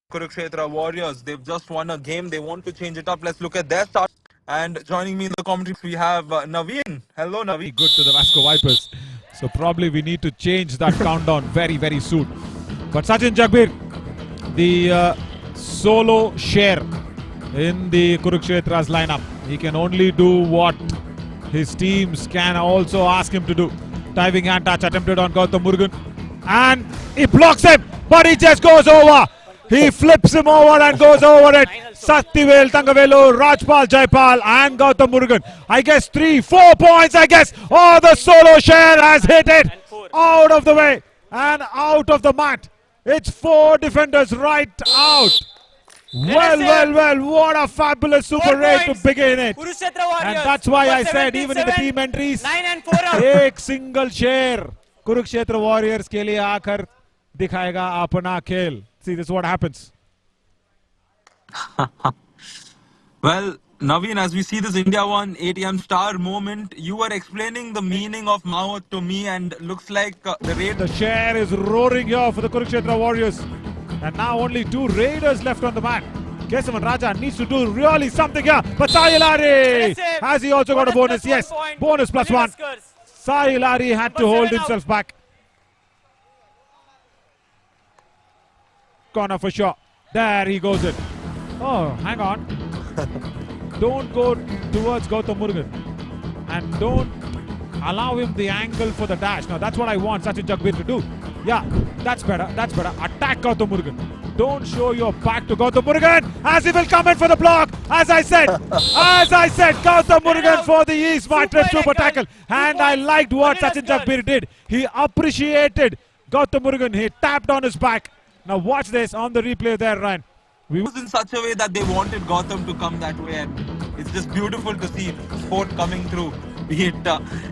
Kurukshetra Warriors. They've just won a game. They want to change it up. Let's look at their start. And joining me in the commentary, we have Naveen. Hello, Naveen. Good to the Vasco Vipers. So probably we need to change that countdown very, very soon. But Sachin Jagbir, the solo share in the Kurukshetra's lineup. He can only do what his teams can also ask him to do. Diving hand touch attempted on Gautam Murugan. And he blocks him, but he just goes over. He flips him over and goes over it. Sathivel Thangavelu, Rajpal Jaipal and Gautam Murugan. I guess 3-4 points, I guess. Oh, the solo share has hit it out of the way and out of the mat. It's 4 defenders right out. Well, what a fabulous super race to begin it. And that's why I said even in the team entries, एक single share Kurukshetra Warriors के लिए आकर दिखाएगा अपना खेल. See, this is what happens. Well, Naveen, as we see this India 1 ATM star moment, you were explaining the meaning of Mao to me, and looks like the raid. The share is roaring here for the Kurukshetra Warriors. And now only 2 raiders left on the mat. Kesavan Raja needs to do really something here. But Sahil Ari, has he also got a bonus? Yes, bonus +1. Sahil Ari had to hold himself back. Corner for sure. There he goes in. Oh, hang on. Don't go towards Gautam Murugan. And don't allow him the angle for the dash. Now that's what I want Sachin Jagbir to do. Yeah, that's better. That's better. Attack Gautam Murugan. Don't show your back to Gautam Murugan as he will come in for the block. As I said, Gautam Murugan for the E-Smart Trip super tackle. And I liked what Sachin Jagbir did. He appreciated Gautam Murugan. He tapped on his back. Now watch this on the replay there, Ryan. It was in such a way that they wanted Gautam to come that way, and it's just beautiful to see sport coming through, be it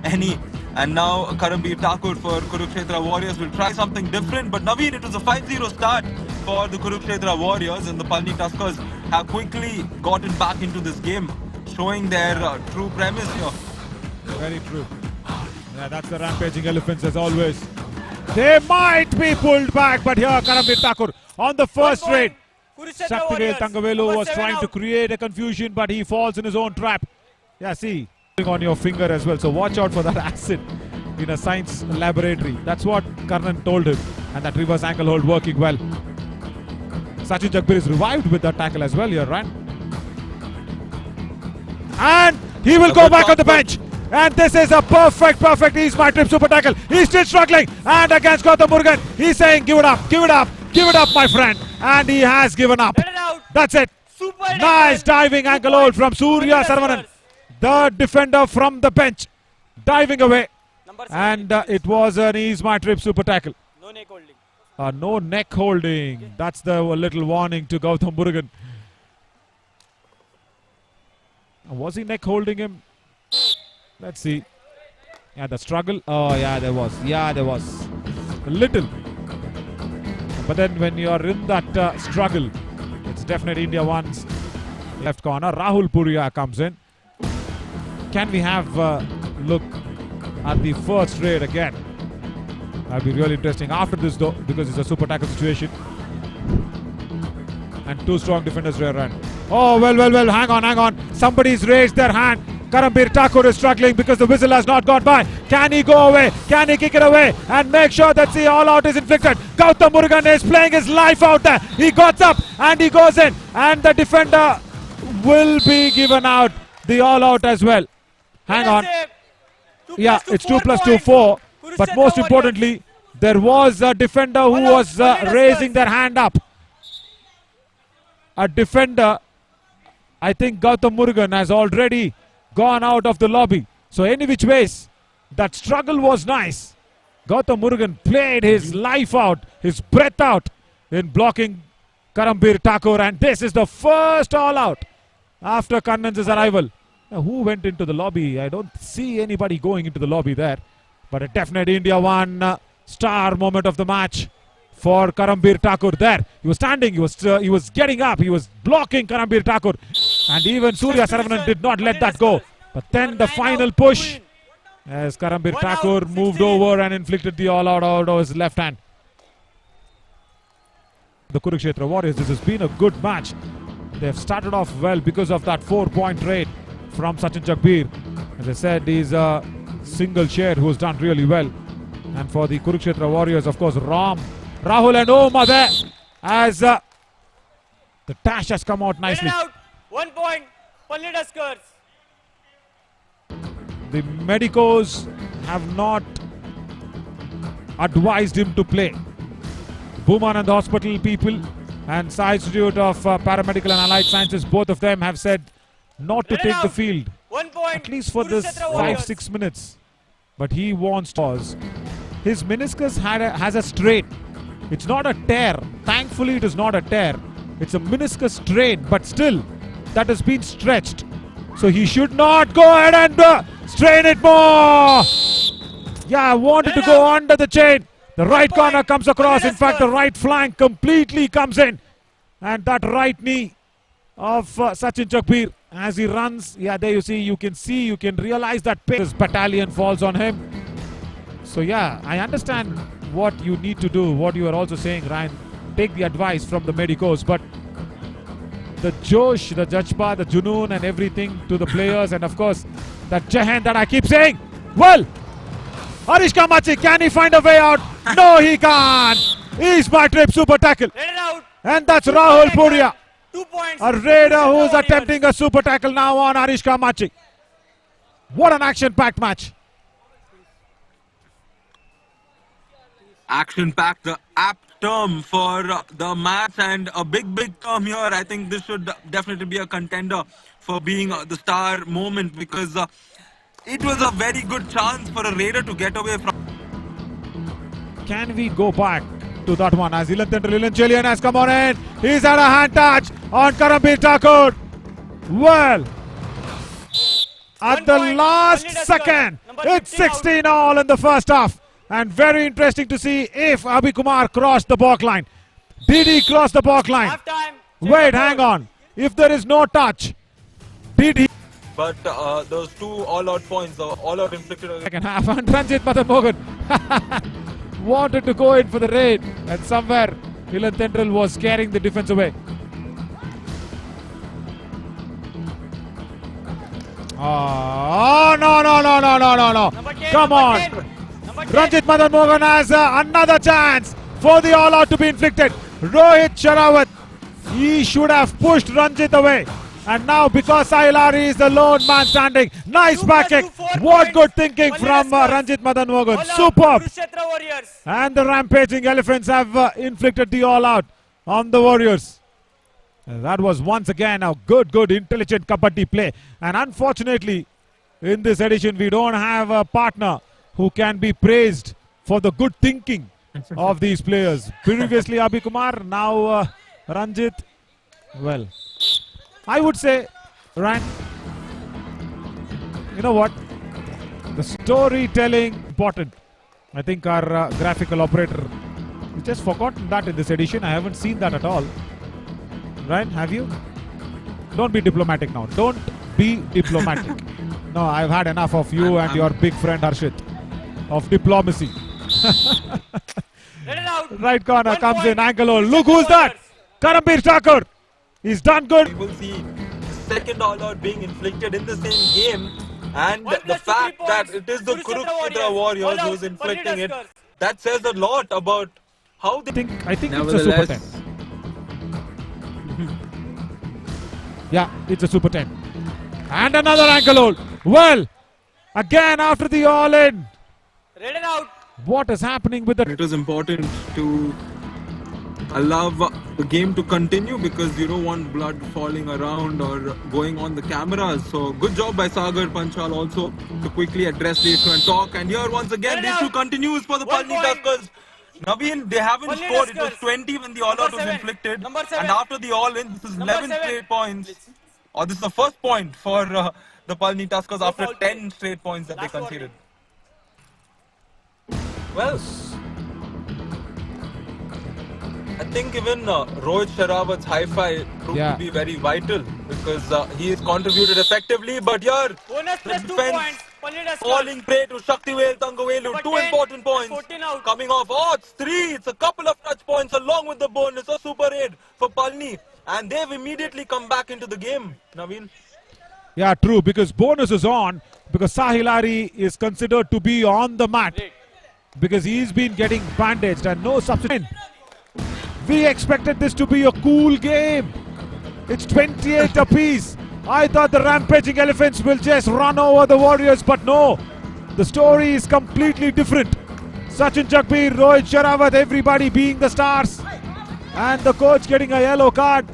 any. And now Karambir Thakur for Kurukshetra Warriors will try something different. But Naveen, it was a 5-0 start for the Kurukshetra Warriors, and the Palni Tuskers have quickly gotten back into this game, showing their true premise here. Very true. Yeah, that's the rampaging elephants as always. They might be pulled back, but here Karambir Thakur on the first raid. Sathivel Thangavelu was trying to create a confusion, but he falls in his own trap. Yeah, see, on your finger as well. So watch out for that acid in a science laboratory. That's what Karnan told him. And that reverse ankle hold working well. Sachin Jagbir is revived with that tackle as well here, right? And he will go back on the bench. And this is a perfect E-Smart Trip super tackle. He's still struggling. And against Gautam Murugan, he's saying, give it up, my friend. And he has given up. That's it. Nice diving ankle hold from Surya Saravanan, the defender from the bench, diving away. And it was an E-Smart Trip super tackle. No neck holding. No neck holding. That's the little warning to Gautam Murugan. Was he neck holding him? Let's see. Yeah, the struggle. Oh, yeah, there was. A little. But then when you're in that struggle, it's definitely India 1's left corner. Rahul Puria comes in. Can we have a look at the first raid again? That'll be really interesting after this though, because it's a super tackle situation. And 2 strong defenders there run. Oh, well, hang on. Somebody's raised their hand. Karambir Thakur is struggling because the whistle has not gone by. Can he go away? Can he kick it away and make sure that the all-out is inflicted? Gautam Murugan is playing his life out there. He got up and he goes in. And the defender will be given out the all-out as well. Hang on. Yeah, it's 2 + 2, 4. But most importantly, there was a defender who was raising their hand up. A defender, I think Gautam Murugan has already gone out of the lobby. So any which ways, that struggle was nice. Gautam Murugan played his life out, his breath out in blocking Karambir Thakur. And this is the first all-out after Kannan's arrival. Now, who went into the lobby? I don't see anybody going into the lobby there. But a definite India 1 star moment of the match for Karambir Thakur there. He was standing, he was getting up, he was blocking Karambir Thakur. And even Surya Saravanan did not let that go. But then the final push as Karambir Thakur moved over and inflicted the all-out out of his left hand. the Kurukshetra Warriors. This has been a good match. They've started off well because of that 4-point trade from Sachin Jagbir. As I said, he's a single share who's done really well. And for the Kurukshetra Warriors, of course, Rahul and Oma there as the dash has come out nicely. Out. 1 point. Palni Tuskers. The medicos have not advised him to play. Bhumanand Hospital people and Sai Institute of Paramedical and Allied Sciences, both of them have said not to take the field. 1 point. At least for this Kurukshetra Warriors. 5-6 minutes. But he wants pause. His meniscus has a strain. It's not a tear. Thankfully, it is not a tear. It's a meniscus strain, but still, that has been stretched. So he should not go ahead and strain it more. Yeah, I wanted to go under the chain. The right corner comes across. In fact, the right flank completely comes in. And that right knee of Sachin Jagbir as he runs. Yeah, there you can realize that this battalion falls on him. So yeah, I understand what you need to do, what you are also saying, Ryan. Take the advice from the medicos, but the Josh, the Jajba, the Junoon and everything to the players, and of course that Jahan that I keep saying. Well, Harish Kamachi, can he find a way out? No, he can't. He's my trip, super tackle. And that's Rahul Puria. 2 points. A raider who's attempting a super tackle now on Harish Kamachi. What an action-packed match. Action-packed, the apt term for the match, and a big term here. I think this should definitely be a contender for being the star moment, because it was a very good chance for a raider to get away from. Can we go back to that one as Ilan Chelian has come on in? He's had a hand touch on Karambir Thakur. Well, at the last second, it's 16 all in the first half. And very interesting to see if Abhi Kumar crossed the balk line. Did he cross the balk line? Wait, hang on. If there is no touch, did he? But those 2 all-out points, all-out inflicted. Second half, and Ranjit Madan Mohan wanted to go in for the raid, and somewhere Ilan Tendril was carrying the defense away. Oh, no. Come on. Ranjit Madan Mohan has another chance for the all-out to be inflicted. Rohit Sharawat, he should have pushed Ranjit away. And now because Sailari is the lone man standing, nice back kick. What good thinking from Ranjit Madan Mohan. Superb. And the rampaging elephants have inflicted the all-out on the Warriors. And that was once again a good intelligent kabaddi play. And unfortunately, in this edition, we don't have a partner who can be praised for the good thinking of these players. Previously Abhi Kumar, now Ranjit. Well, I would say, Ryan, you know what? The storytelling important. I think our graphical operator has just forgotten that in this edition. I haven't seen that at all. Ryan, have you? Don't be diplomatic now. Don't be diplomatic. No, I've had enough of you and your big friend Harshit. Of diplomacy. Right corner comes in, ankle hold. Look who's that! Karambir Thakur! He's done good. We will see the second all-out being inflicted in the same game, and the fact that it is the Kurukshetra Warriors who's inflicting it, that says a lot about how they I think it's a super 10. Yeah, it's a super 10. And another ankle hold. Well, again after the all-in. What is happening with the... It was important to allow the game to continue because you don't want blood falling around or going on the cameras. So good job by Sagar Panchal also to quickly address the issue and talk. And here once again the issue continues for the Palni Tuskers. Naveen, they haven't scored. It was 20 when the all-out was inflicted. And after the all-in, this is 11 straight points. Or this is the first point for the Palni Tuskers after 10 straight points that they conceded. Well, I think even Rohit Sharawat's high-five proved to be very vital because he has contributed effectively. But here, the defense Palli Duskers. Falling prey to Shaktivel Thangavelu. Number 2 10 important and points. 14 out. Coming off. Oh, it's 3. It's a couple of touch points along with the bonus. A super aid for Palni. And they've immediately come back into the game, Naveen. Yeah, true, because bonus is on, because Sahil Ari is considered to be on the mat, Great. because he's been getting bandaged and no substitution. We expected this to be a cool game. It's 28 apiece. I thought the rampaging elephants will just run over the Warriors, but no. The story is completely different. Sachin Jagbir, Rohit Sharawat, everybody being the stars. And the coach getting a yellow card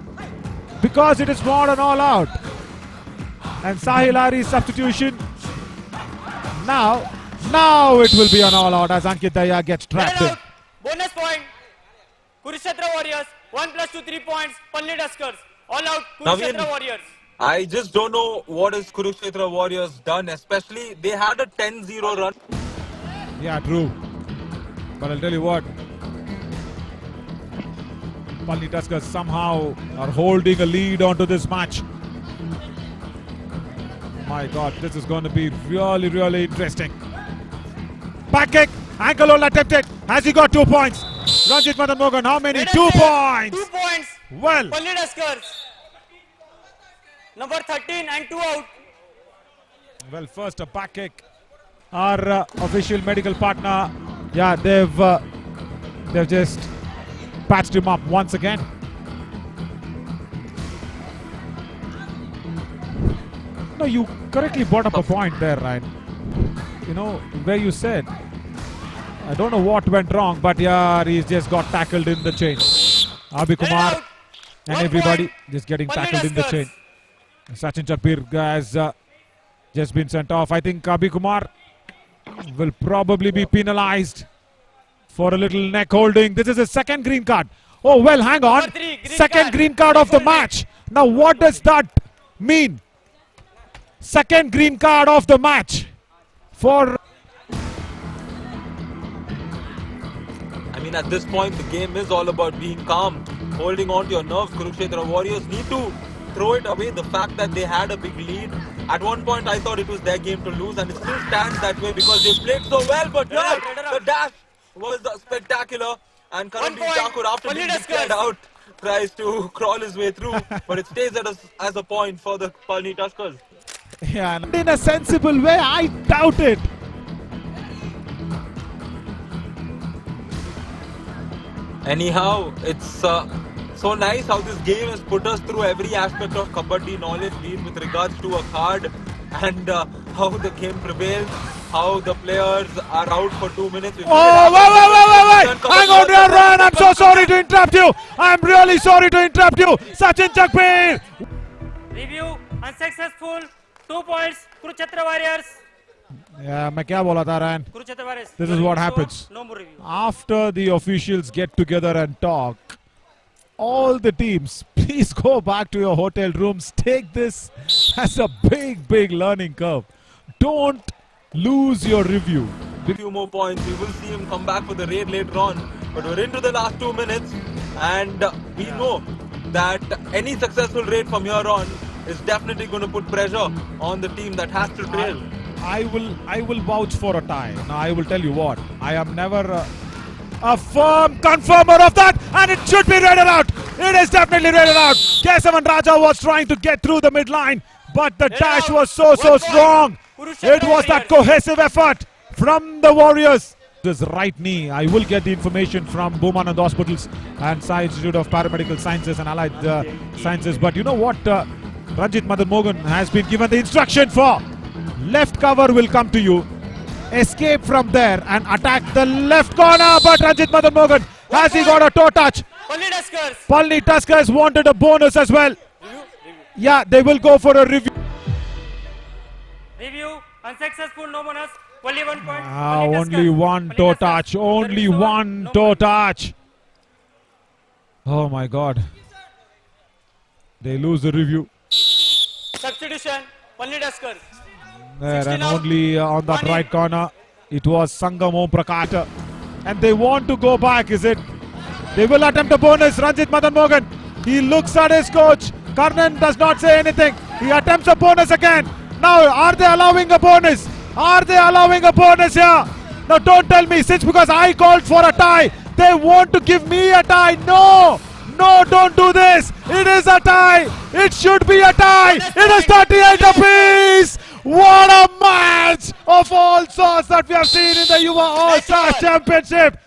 because it is more an all out. And Sahil Ari's substitution. Now it will be an all out as Ankit Daya gets trapped Red in. out. Bonus point. Kurukshetra Warriors. 1 + 2 3 points. Palli Duskers. All out. Kurukshetra Naveen. Warriors. I just don't know what has Kurukshetra Warriors done, especially they had a 10-0 run. Yeah, true. But I'll tell you what. Palni Tuskers somehow are holding a lead onto this match. My God, this is going to be really, really interesting. Back kick. Ankle hold attempted. Has he got 2 points? Ranjit Madan Mogan, how many? Red 2 out. points. 2 points. Well, Palli Duskers. Number 13 and 2 out. well, first a back kick. Our official medical partner, yeah, they've just patched him up once again. No, you correctly brought up a point there, Ryan. You know, where you said, I don't know what went wrong, but yeah, he's just got tackled in the chain. Abhi Red Kumar out. and 1 everybody point. just getting Palli tackled in the Duskers. chain. Sachin Jagbir has just been sent off. I think Abhi Kumar will probably be penalized for a little neck holding. This is his second green card. Oh, well, hang on. Number 3, green Second card. green card of the Triple red. match. Now, what does that mean? Second green card of the match for... I mean, at this point, the game is all about being calm, holding on to your nerves. Kurukshetra Warriors need to throw it away. The fact that they had a big lead. At one point, I thought it was their game to lose, and it still stands that way because they played so well. But Red out, yeah, red the out. dash was spectacular. And 1 Karandeep point. Thakur, after Palli being Duskers. declared out, tries to crawl his way through. But it stays as a point for the Palni Tuskers. Yeah, and in a sensible way, I doubt it. Anyhow, it's so nice how this game has put us through every aspect of Kabaddi knowledge, be it with regards to a card and how the game prevails, how the players are out for 2 minutes. Oh, wait. Hang on, Ryan. I'm so sorry to interrupt you. I'm really sorry to interrupt you. Sachin Jagbir. Review unsuccessful. 2 points. Kurukshetra Warriors. Yeah, मैं क्या बोला था, Ryan? Kurukshetra Warriors. This is what happens. No more review. After the officials get together and talk, all the teams, please go back to your hotel rooms. Take this as a big, big learning curve. Don't lose your review. A few more points. We will see him come back for the raid later on. But we're into the last 2 minutes, and we know that any successful raid from here on is definitely going to put pressure on the team that has to trail. I will vouch for a tie. Now I will tell you what, I am never a firm confirmer of that, and it should be rated out. It is definitely rated out. Kesavan Raja was trying to get through the midline, but the dash out. was so 1 point. strong. Kurukshetra It was that Warriors. cohesive effort from the Warriors. This right knee, I will get the information from Bhumanand Hospitals and Sai Institute of Paramedical Sciences and Allied Sciences. But you know what? Ranjit Madan Mogan has been given the instruction for. Left cover will come to you. Escape from there and attack the left corner. But Ranjit Madan Mogan, has he got a toe touch? Palli Duskers. Palni Tuskers wanted a bonus as well. Review. Yeah, they will go for a review. Review. Unsuccessful. No bonus. Only 1 point. Ah, Palli only Duskers. one Palli toe Duskers. touch. Only Service over. one No toe point. touch. Oh my God. They lose the review. Substitution. Palli Duskers. There 16 and out. only on that One in. right corner, it was Sangam Om Prakata. And they want to go back, is it? They will attempt a bonus. Ranjit Madan Mogan. He looks at his coach. Karnan does not say anything. He attempts a bonus again. Now, are they allowing a bonus? Are they allowing a bonus here? Now don't tell me, since because I called for a tie, they want to give me a tie. No! No, don't do this. It is a tie. It should be a tie. It is 38 apiece. What a match of all sorts that we have seen in the Yuva All-Star Championship.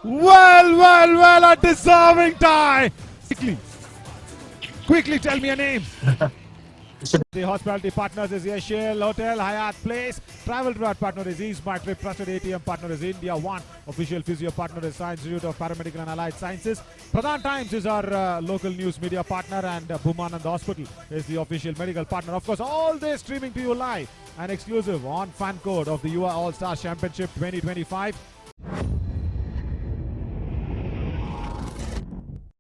Well, a deserving tie. Quickly tell me a name. The hospitality partners is Yashil Hotel, Hyatt Place. Travel Route partner is East My Trip. Trusted ATM partner is India One. Official physio partner is Science Institute of Paramedical and Allied Sciences. Pradhan Times is our local news media partner, and Bhumanand Hospital is the official medical partner. Of course, all this streaming to you live and exclusive on Fan Code of the UA All-Star Championship 2025.